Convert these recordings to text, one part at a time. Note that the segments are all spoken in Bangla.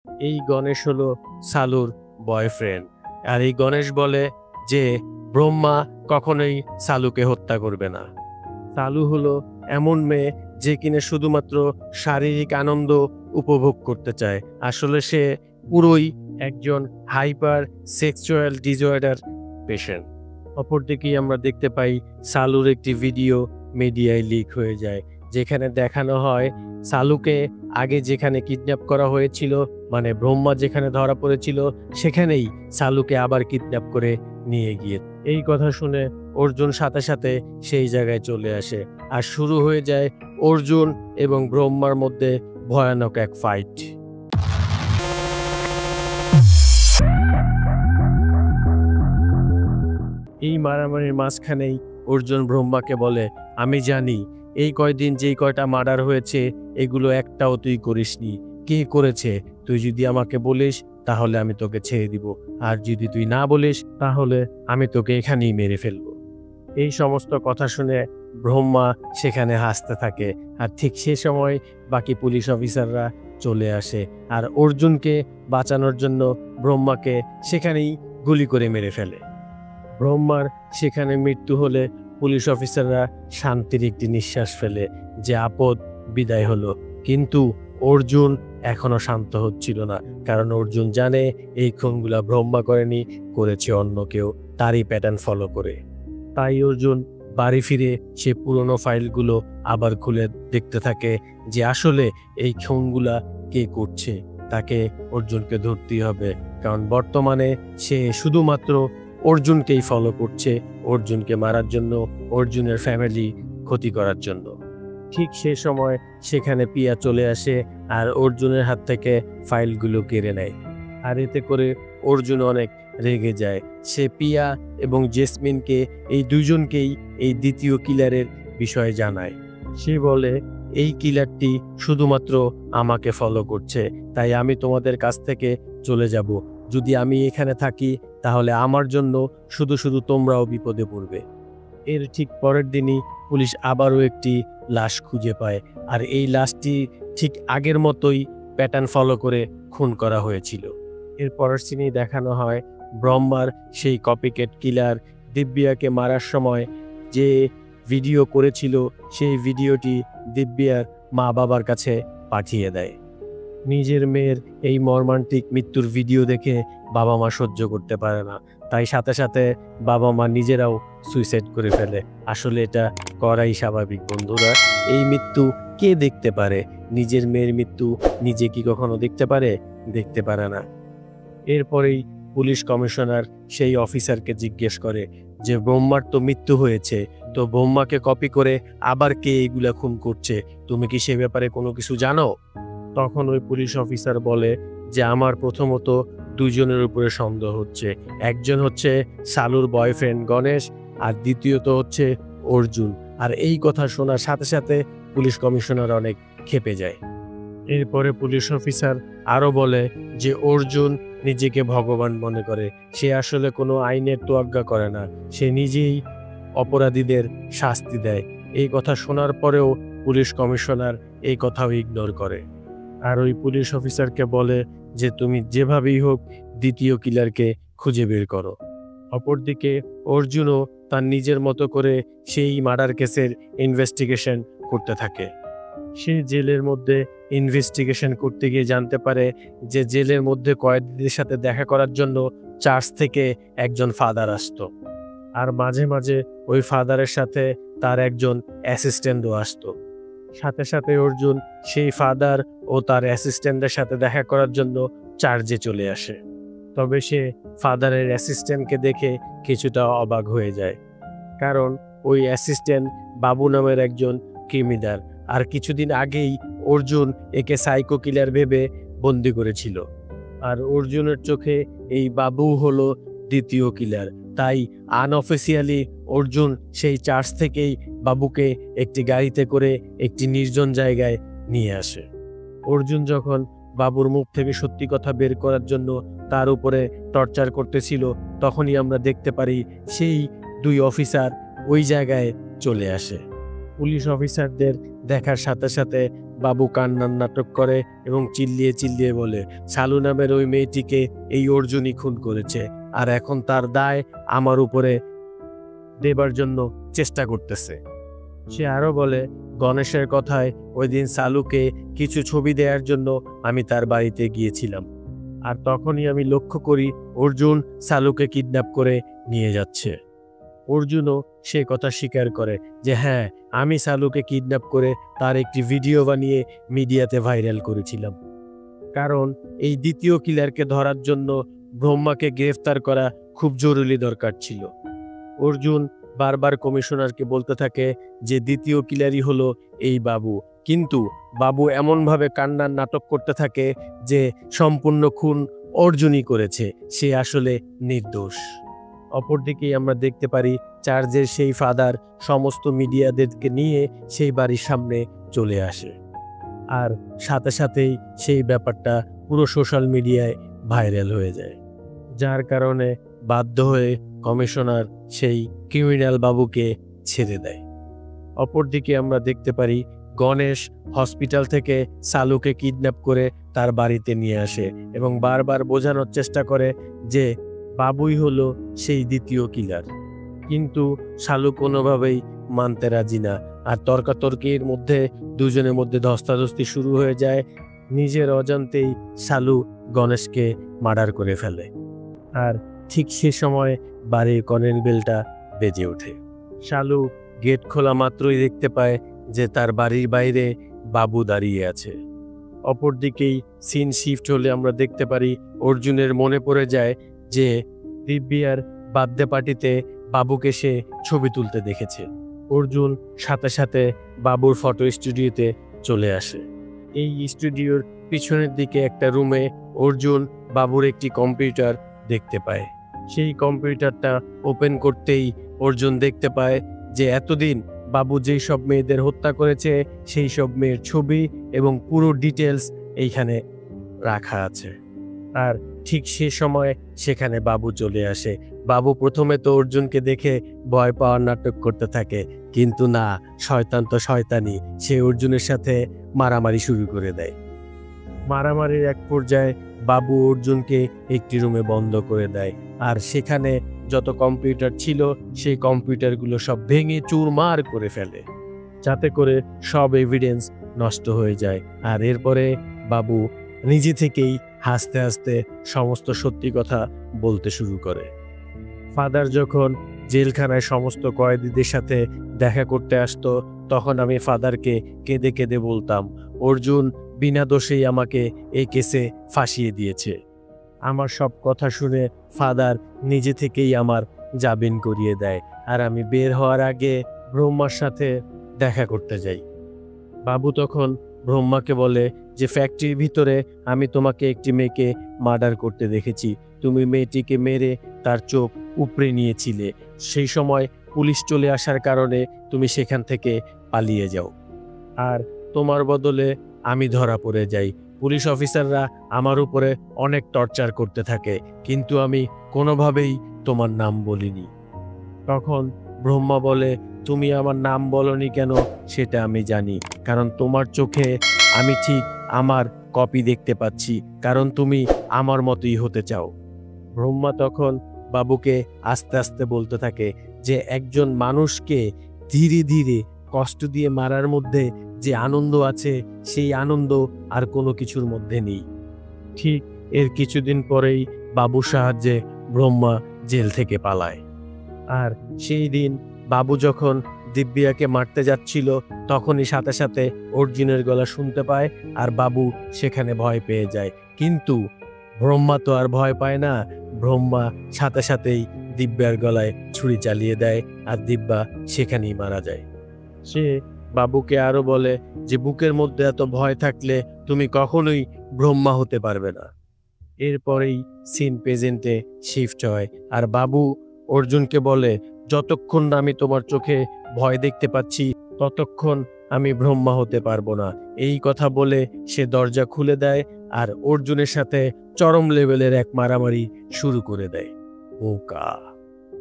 এই গণেশ হলো সালুর বয়ফ্রেন্ড। আর এই গণেশ বলে যে ব্রহ্মা কখনোই সালুকে হত্যা করবে না। সালু হলো এমন মেয়ে যে কিনা শুধুমাত্র শারীরিক আনন্দ উপভোগ করতে চায়। আসলে সে পুরোই একজন হাইপার সেক্সুয়াল ডিসঅর্ডার পেশেন্ট। অপরদিকে আমরা দেখতে পাই সালুর একটি ভিডিও মিডিয়ায় লিক হয়ে যায়, যেখানে দেখানো হয় সালুকে আগে যেখানে কিডন্যাপ করা হয়েছিল, মানে ব্রহ্মা যেখানে ধরা পড়েছিল, সেখানেই সালুকে আবার কিডন্যাপ করে নিয়ে গিয়ে। এই কথা শুনে অর্জুন সাথে সাথে সেই জায়গায় চলে আসে, আর শুরু হয়ে যায় অর্জুন এবং ব্রহ্মার মধ্যে ভয়ানক এক ফাইট। এই মারামারির মাঝখানেই অর্জুন ব্রহ্মাকে বলে, আমি জানি এই কয়দিন যেই কয়টা মার্ডার হয়েছে এগুলো একটাও তুই করিসনি। কে করেছে তুই যদি আমাকে বলিস তাহলে আমি তোকে ছেড়ে দিব, আর যদি তুই না বলিস তাহলে আমি তোকে এখানেই মেরে ফেলবো। এই সমস্ত কথা শুনে ব্রহ্মা সেখানে হাসতে থাকে, আর ঠিক সে সময় বাকি পুলিশ অফিসাররা চলে আসে, আর অর্জুনকে বাঁচানোর জন্য ব্রহ্মাকে সেখানেই গুলি করে মেরে ফেলে। ব্রহ্মার সেখানে মৃত্যু হলে পুলিশ অফিসাররা শান্তির একটি নিঃশ্বাস ফেলে, যে আপদ বিদায় হলো। কিন্তু অর্জুন এখনো শান্ত হচ্ছিল না, কারণ অর্জুন জানে এই খুনগুলা ব্রহ্মা করেনি, করেছে অন্য কেউ, তারই প্যাটার্ন ফলো করে। তাই অর্জুন বাড়ি ফিরে সে পুরনো ফাইলগুলো আবার খুলে দেখতে থাকে যে আসলে এই খুনগুলা কে করছে। তাকে অর্জুনকে ধরতেই হবে, কারণ বর্তমানে সে শুধুমাত্র অর্জুনকেই ফলো করছে, অর্জুনকে মারার জন্য, অর্জুনের ফ্যামিলি ক্ষতি করার জন্য। ঠিক সে সময় সেখানে পিয়া চলে আসে আর অর্জুনের হাত থেকে ফাইলগুলো কেড়ে নেয়। আর এতে করে অর্জুন অনেক রেগে যায়। সে পিয়া এবং জেসমিনকে, এই দুজনকেই এই দ্বিতীয় কিলারের বিষয়ে জানায়। সে বলে, এই কিলারটি শুধুমাত্র আমাকে ফলো করছে, তাই আমি তোমাদের কাছ থেকে চলে যাব। যদি আমি এখানে থাকি তাহলে আমার জন্য শুধু শুধু তোমরাও বিপদে পড়বে। এর ঠিক পরের দিনই পুলিশ আবারও একটি লাশ খুঁজে পায়, আর এই লাশটি ঠিক আগের মতোই প্যাটার্ন ফলো করে খুন করা হয়েছিল। এর পরের সিনেই দেখানো হয় ব্রহ্মার সেই কপিক্যাট কিলার দিব্যাকে মারার সময় যে ভিডিও করেছিল, সেই ভিডিওটি দিব্যার মা বাবার কাছে পাঠিয়ে দেয়। নিজের মেয়ের এই মর্মান্তিক মৃত্যুর ভিডিও দেখে বাবা মা সহ্য করতে পারে না, তাই সাথে সাথে বাবা মা নিজেরাও সুইসাইড করে ফেলে। আসলে এটা করাই স্বাভাবিক বন্ধুরা। এই মৃত্যু কে দেখতে পারে? নিজের মেয়ের মৃত্যু নিজে কি কখনো দেখতে পারে? দেখতে পারে না। এরপরেই পুলিশ কমিশনার সেই অফিসারকে জিজ্ঞেস করে যে ব্রহ্মার তো মৃত্যু হয়েছে, তো ব্রহ্মাকে কপি করে আবার কে এইগুলা খুন করছে, তুমি কি সে ব্যাপারে কোনো কিছু জানো? তখন ওই পুলিশ অফিসার বলে যে আমার প্রথমত দুজনের উপরে সন্দেহ হচ্ছে। একজন হচ্ছে সালুর বয়ফ্রেন্ড গণেশ, আর দ্বিতীয়ত হচ্ছে অর্জুন। আর এই কথা শোনার সাথে সাথে পুলিশ কমিশনার অনেক ক্ষেপে যায়। এরপরে পুলিশ অফিসার আরও বলে যে অর্জুন নিজেকে ভগবান মনে করে, সে আসলে কোনো আইনের তোয়াক্কা করে না, সে নিজেই অপরাধীদের শাস্তি দেয়। এই কথা শোনার পরেও পুলিশ কমিশনার এই কথাও ইগনোর করে, আর ওই পুলিশ অফিসারকে বলে যে তুমি যেভাবেই হোক দ্বিতীয় কিলারকে খুঁজে বের করো। অপরদিকে অর্জুনও তার নিজের মতো করে সেই মার্ডার কেসের ইনভেস্টিগেশন করতে থাকে। সে জেলের মধ্যে ইনভেস্টিগেশন করতে গিয়ে জানতে পারে যে জেলের মধ্যে কয়েদিদের সাথে দেখা করার জন্য চার্চ থেকে একজন ফাদার আসতো, আর মাঝে মাঝে ওই ফাদারের সাথে তার একজন অ্যাসিস্ট্যান্টও আসতো। সাথে সাথে অর্জুন সেই ফাদার ও তার অ্যাসিস্ট্যান্টের সাথে দেখা করার জন্য চার্চে চলে আসে। তবে সে ফাদারের অ্যাসিস্ট্যান্টকে দেখে কিছুটা অবাক হয়ে যায়, কারণ ওই অ্যাসিস্ট্যান্ট বাবু নামের একজন ক্রিমিনাল, আর কিছুদিন আগেই অর্জুন একে সাইকো কিলার ভেবে বন্দি করেছিল। আর অর্জুনের চোখে এই বাবু হলো দ্বিতীয় কিলার, তাই আনঅফিসিয়ালি অর্জুন সেই চার্চ থেকেই বাবুকে একটি গাড়িতে করে একটি নির্জন জায়গায় নিয়ে আসে। অর্জুন যখন বাবুর মুখ থেকে সত্যি কথা বের করার জন্য তার উপরে টর্চার করতেছিল, তখনই আমরা দেখতে পারি সেই দুই অফিসার ওই জায়গায় চলে আসে। পুলিশ অফিসারদের দেখার সাথে সাথে বাবু কান্নার নাটক করে এবং চিল্লিয়ে চিল্লিয়ে বলে শালু নামের ওই মেয়েটিকে এই অর্জুনই খুন করেছে, আর এখন তার দায় আমার উপরে দেবার জন্য চেষ্টা করতেছে। সে আরো বলে, গণেশের কথায় ওই দিন শালুকে কিছু ছবি দেওয়ার জন্য আমি তার বাড়িতে গিয়েছিলাম, আর তখনই আমি লক্ষ্য করি অর্জুন শালুকে কিডন্যাপ করে নিয়ে যাচ্ছে। অর্জুনও সে কথা স্বীকার করে যে হ্যাঁ, আমি শালুকে কিডন্যাপ করে তার একটি ভিডিও বানিয়ে মিডিয়াতে ভাইরাল করেছিলাম, কারণ এই দ্বিতীয় কিলারকে ধরার জন্য ব্রহ্মাকে গ্রেফতার করা খুব জরুরি দরকার ছিল। অর্জুন বারবার কমিশনারকে বলতে থাকে যে দ্বিতীয় কিলারই হলো এই বাবু, কিন্তু বাবু এমনভাবে কান্নার নাটক করতে থাকে যে সম্পূর্ণ খুন অর্জুনই করেছে, সে আসলে নির্দোষ। অপরদিকে আমরা দেখতে পারি চার্জের সেই ফাদার সমস্ত মিডিয়াদেরকে নিয়ে সেই বাড়ির সামনে চলে আসে, আর সাথে সাথেই সেই ব্যাপারটা পুরো সোশ্যাল মিডিয়ায় ভাইরাল হয়ে যায়, যার কারণে বাধ্য হয়ে কমিশনার সেই ক্রিমিনাল বাবুকে ছেড়ে দেয়। অপরদিকে আমরা দেখতে পারি গণেশ হসপিটাল থেকে শালুকে কিডন্যাপ করে তার বাড়িতে নিয়ে আসে এবং বারবার বোঝানোর চেষ্টা করে যে বাবুই হলো সেই দ্বিতীয় কিলার, কিন্তু শালু কোনোভাবেই মানতে রাজি না, আর তর্কাতর্কির মধ্যে দুজনের মধ্যে ধস্তাধস্তি শুরু হয়ে যায়। নিজের অজান্তেই শালু গণেশকে মার্ডার করে ফেলে, আর ঠিক সে সময় বাড়ির কলিং বেলটা বেজে ওঠে। শালু গেট খোলা মাত্রই দেখতে পায় যে তার বাড়ির বাইরে বাবু দাঁড়িয়ে আছে। অপরদিকেই সিন শিফট হলে আমরা দেখতে পারি অর্জুনের মনে পড়ে যায় যে দিব্যার বার্থডে পার্টিতে বাবুকে সে ছবি তুলতে দেখেছে। অর্জুন সাথে সাথে বাবুর ফটো স্টুডিওতে চলে আসে। এই স্টুডিওর পিছনের দিকে একটা রুমে অর্জুন বাবুর একটি কম্পিউটার দেখতে পায়। সেই কম্পিউটারটা ওপেন করতেই অর্জুন দেখতে পায় যে এতদিন বাবু যেই সব মেয়েদের হত্যা করেছে সেই সব মেয়ের ছবি এবং পুরো ডিটেলস এইখানে রাখা আছে। আর ঠিক সে সময় সেখানে বাবু চলে আসে। বাবু প্রথমে তো অর্জুনকে দেখে ভয় পাওয়ার নাটক করতে থাকে, কিন্তু না, শয়তান তো শয়তানি, সে অর্জুনের সাথে মারামারি শুরু করে দেয়। মারামারির এক পর্যায়ে বাবু অর্জুনকে একটি রুমে বন্ধ করে দেয়, আর সেখানে যত কম্পিউটার ছিল সেই কম্পিউটারগুলো সব ভেঙে চুরমার করে ফেলে, যাতে করে সব এভিডেন্স নষ্ট হয়ে যায়। আর এরপরে বাবু নিজে থেকেই হাসতে হাসতে সমস্ত সত্যি কথা বলতে শুরু করে। ফাদার যখন জেলখানায় সমস্ত কয়েদিদের সাথে দেখা করতে আসতো, তখন আমি ফাদারকে কেঁদে কেঁদে বলতাম অর্জুন বিনা দোষেই আমাকে এই কেসে ফাঁসিয়ে দিয়েছে। আমার সব কথা শুনে ফাদার নিজে থেকেই আমার জামিন করিয়ে দেয়, আর আমি বের হওয়ার আগে ব্রহ্মার সাথে দেখা করতে যাই। বাবু তখন ব্রহ্মাকে বলে যে ফ্যাক্টরির ভিতরে আমি তোমাকে একটি মেয়েকে মার্ডার করতে দেখেছি, তুমি মেয়েটিকে মেরে তার চোখ উপড়ে নিয়েছিলে, সেই সময় পুলিশ চলে আসার কারণে তুমি সেখান থেকে পালিয়ে যাও, আর তোমার বদলে আমি ধরা পড়ে যাই। পুলিশ অফিসাররা আমার উপরে অনেক টর্চার করতে থাকে, কিন্তু আমি কোনোভাবেই তোমার নাম বলিনি। তখন ব্রহ্মা বলে তুমি আমার নাম বলনি কেন সেটা আমি জানি, কারণ তোমার চোখে আমি ঠিক আমার কপি দেখতে পাচ্ছি, কারণ তুমি আমার মতোই হতে চাও। ব্রহ্মা তখন বাবুকে আস্তে আস্তে বলতে থাকে যে একজন মানুষকে ধীরে ধীরে কষ্ট দিয়ে মারার মধ্যে যে আনন্দ আছে সেই আনন্দ আর কোনো কিছুর মধ্যে নেই। ঠিক এর কিছুদিন পরেই বাবুর সাহায্যে ব্রহ্মা জেল থেকে পালায়। আর সেই দিন বাবু যখন দিব্যাকে মারতে যাচ্ছিল তখনই সাথে সাথে অর্জুনের গলা শুনতে পায়, আর বাবু সেখানে ভয় পেয়ে যায়। কিন্তু ব্রহ্মা তো আর ভয় পায় না, ব্রহ্মা সাথে সাথেই দিব্যার গলায় ছুরি চালিয়ে দেয়, আর দিব্যা সেখানেই মারা যায়। সে বাবুকে আরো বলে যে বুকের মধ্যে এত ভয় থাকলে তুমি কখনোই ব্রহ্মা হতে পারবে না। এরপরেই সিন প্রেজেন্টে শিফট হয়, আর বাবু অর্জুনকে বলে যতক্ষণ না আমি তোমার চোখে ভয় দেখতে পাচ্ছি ততক্ষণ আমি ব্রহ্মা হতে পারবো না। এই কথা বলে সে দরজা খুলে দেয়, আর অর্জুনের সাথে চরম লেভেলের এক মারামারি শুরু করে দেয়। ওকা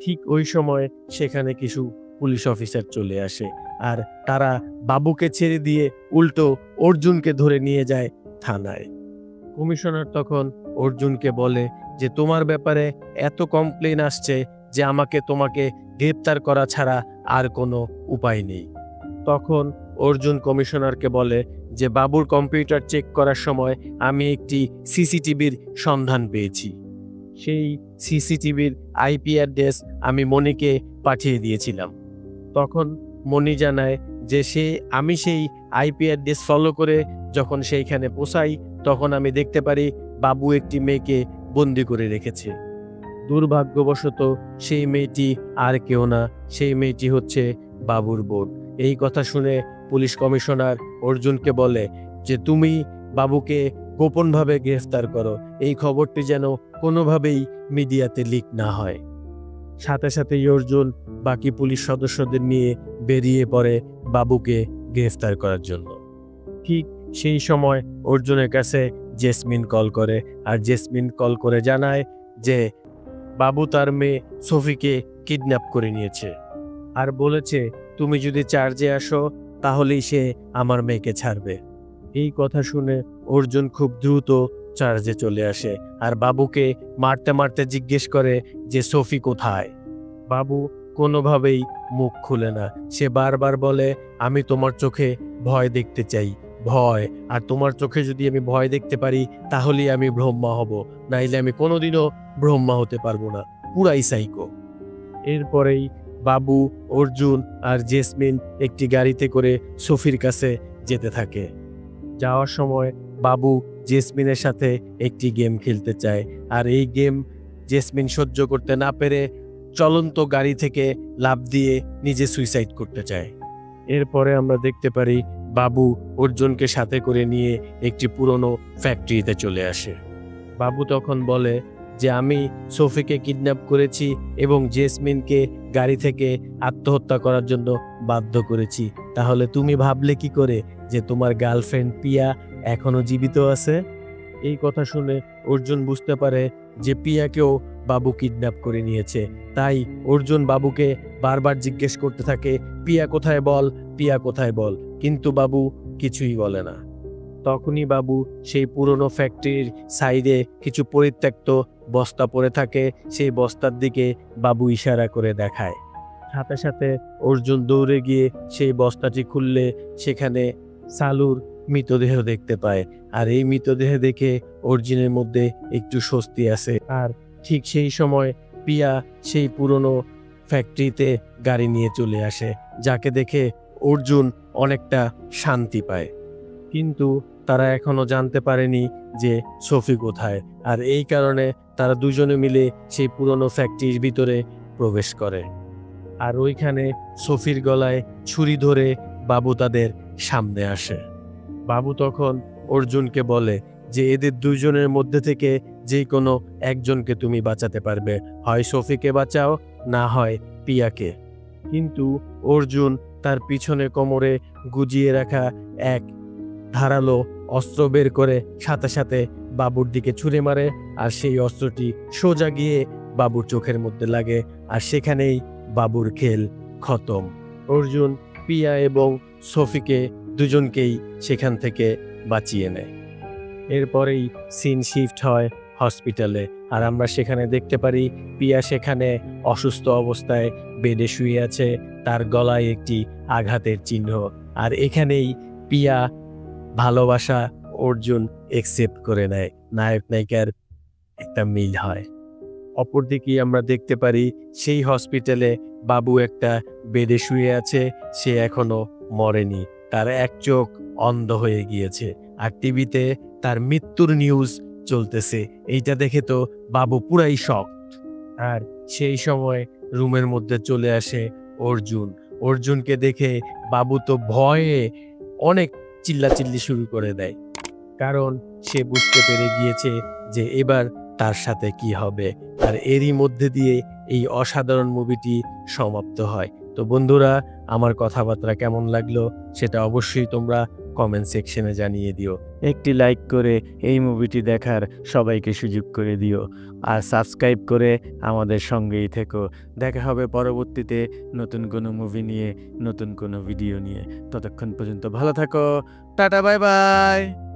ঠিক ওই সময় সেখানে কিছু পুলিশ অফিসার চলে আসে আর তারা বাবুকে ছেড়ে দিয়ে উল্টো অর্জুনকে ধরে নিয়ে যায় থানায়। কমিশনার তখন অর্জুনকে বলে যে তোমার ব্যাপারে এত কমপ্লেন আসছে যে আমাকে তোমাকে গ্রেপ্তার করা ছাড়া আর কোনো উপায় নেই। তখন অর্জুন কমিশনারকে বলে যে বাবুর কম্পিউটার চেক করার সময় আমি একটি সিসিটিভির সন্ধান পেয়েছি। সেই সিসিটিভির আইপি অ্যাড্রেস আমি মনিকে পাঠিয়ে দিয়েছিলাম। তখন মনি জানায় যে আমি সেই আইপি অ্যাড্রেস ফলো করে যখন সেইখানে পৌঁছাই তখন আমি দেখতে পারি বাবু একটি মেয়েকে বন্দি করে রেখেছে। দুর্ভাগ্যবশত সেই মেয়েটি আর কেউ না, সেই মেয়েটি হচ্ছে বাবুর বোন। এই কথা শুনে পুলিশ কমিশনার অর্জুনকে বলে যে তুমি বাবুকে গোপনভাবে গ্রেফতার করো, এই খবরটি যেন কোনোভাবেই মিডিয়াতে লিক না হয়। সাথে সাথেই অর্জুন বাকি পুলিশ সদস্যদের নিয়ে বেরিয়ে পড়ে বাবুকে গ্রেফতার করার জন্য। ঠিক সেই সময় অর্জুনের কাছে জেসমিন কল করে আর জেসমিন কল করে জানায় যে বাবু তার মেয়ে সফিকে কিডন্যাপ করে নিয়েছে আর বলেছে তুমি যদি চার্জে আসো তাহলেই সে আমার মেয়েকে ছাড়বে। এই কথা শুনে অর্জুন খুব দ্রুত চার্জে চলে আসে আর বাবুকে মারতে মারতে জিজ্ঞেস করে যে সফি কোথায়। বাবু কোনোভাবেই মুখ খুলে না, সে বারবার বলে আমি তোমার চোখে ভয় দেখতে চাই, ভয়, আর তোমার চোখে যদি আমি ভয় দেখতে পারি তাহলেই আমি ব্রহ্মা হব, নাইলে আমি কোনোদিনও ব্রহ্মা হতে পারবো না, পুরাই সাইকো। এরপরেই বাবু, অর্জুন আর জেসমিন একটি গাড়িতে করে সফির কাছে যেতে থাকে। যাওয়ার সময় বাবু জেসমিনের সাথে একটি গেম খেলতে চায় আর এই গেম জেসমিন সহ্য করতে না পেরে চলন্ত গাড়ি থেকে লাফ দিয়ে নিজে সুইসাইড করতে চায়। এরপরে আমরা দেখতে পারি বাবু অর্জুনকে সাথে করে নিয়ে একটি পুরনো ফ্যাক্টরিতে চলে আসে। বাবু তখন বলে যে আমি সফিকে কিডন্যাপ করেছি এবং জেসমিনকে গাড়ি থেকে আত্মহত্যা করার জন্য বাধ্য করেছি, তাহলে তুমি ভাবলে কি করে যে তোমার গার্লফ্রেন্ড পিয়া এখনো জীবিত আছে? এই কথা শুনে অর্জুন বুঝতে পারে যে পিয়াকেও বাবু কিডন্যাপ করে নিয়েছে। তাই অর্জুন বাবুকে বারবার জিজ্ঞেস করতে থাকে পিয়া কোথায় বল, পিয়া কোথায় বল, কিন্তু বাবু কিছুই বলে না। তখনই বাবু সেই পুরনো ফ্যাক্টরির সাইডে কিছু পরিত্যক্ত বস্তা পড়ে থাকে, সেই বস্তার দিকে বাবু ইশারা করে দেখায়। সাথে সাথে অর্জুন দৌড়ে গিয়ে সেই বস্তাটি খুললে সেখানে সালুর মৃতদেহ দেখতে পায় আর এই মৃতদেহ দেখে অর্জুনের মধ্যে একটু স্বস্তি আসে। আর ঠিক সেই সময় পিয়া সেই পুরনো ফ্যাক্টরিতে গাড়ি নিয়ে চলে আসে, যাকে দেখে অর্জুন অনেকটা শান্তি পায়। কিন্তু তারা এখনো জানতে পারেনি যে সফি কোথায়, আর এই কারণে তারা দুজনে মিলে সেই পুরনো ফ্যাক্টরির ভিতরে প্রবেশ করে আর ওইখানে সফির গলায় ছুরি ধরে বাবু তাদের সামনে আসে। বাবু তখন অর্জুনকে বলে যে এদের দুইজনের মধ্যে থেকে যে কোনো একজনকে তুমি বাঁচাতে পারবে, হয় সফিকে বাঁচাও না হয় পিয়াকে। কিন্তু অর্জুন তার পিছনে কোমরে গুজিয়ে রাখা এক ধারালো অস্ত্র বের করে সাথে সাথে বাবুর দিকে ছুঁড়ে মারে আর সেই অস্ত্রটি সোজা গিয়ে বাবুর চোখের মধ্যে লাগে আর সেখানেই বাবুর খেল খতম। অর্জুন পিয়া এবং সফিকে দুজনকেই সেখান থেকে বাঁচিয়ে নেয়। এরপরেই সিন শিফট হয় হসপিটালে আর আমরা সেখানে দেখতে পারি পিয়া সেখানে অসুস্থ অবস্থায় বেডে শুয়ে আছে, তার গলায় একটি আঘাতের চিহ্ন। আর এখানেই পিয়া ভালোবাসা অর্জুন একসেপ্ট করে নেয়, নায়ক নায়িকার একটা মিল হয়। অপরদিকে আমরা দেখতে পারি সেই হসপিটালে বাবু একটা বেডে শুয়ে আছে, সে এখনো মরেনি, তার এক চোখ অন্ধ হয়ে গিয়েছে আর টিভিতে তার মৃত্যুর নিউজ চলতেছে। এইটা দেখে তো বাবু পুরাই শক। আর সেই সময় রুমের মধ্যে চলে আসে অর্জুন। অর্জুনকে দেখে বাবু তো ভয়ে অনেক চিল্লাচিল্লি শুরু করে দেয়, কারণ সে বুঝতে পেরে গিয়েছে যে এবার তার সাথে কি হবে। আর এরই মধ্যে দিয়ে এই অসাধারণ মুভিটি সমাপ্ত হয়। তো বন্ধুরা, আমার কথাবার্তা কেমন লাগলো সেটা অবশ্যই তোমরা কমেন্ট সেকশনে জানিয়ে দিও। একটি লাইক করে এই মুভিটি দেখার সবাইকে সুযোগ করে দিও। আর সাবস্ক্রাইব করে আমাদের সঙ্গেই থেকো। দেখা হবে পরবর্তীতে নতুন কোনো মুভি নিয়ে, নতুন কোনো ভিডিও নিয়ে। ততক্ষণ পর্যন্ত ভালো থাকো। Tata, bye bye.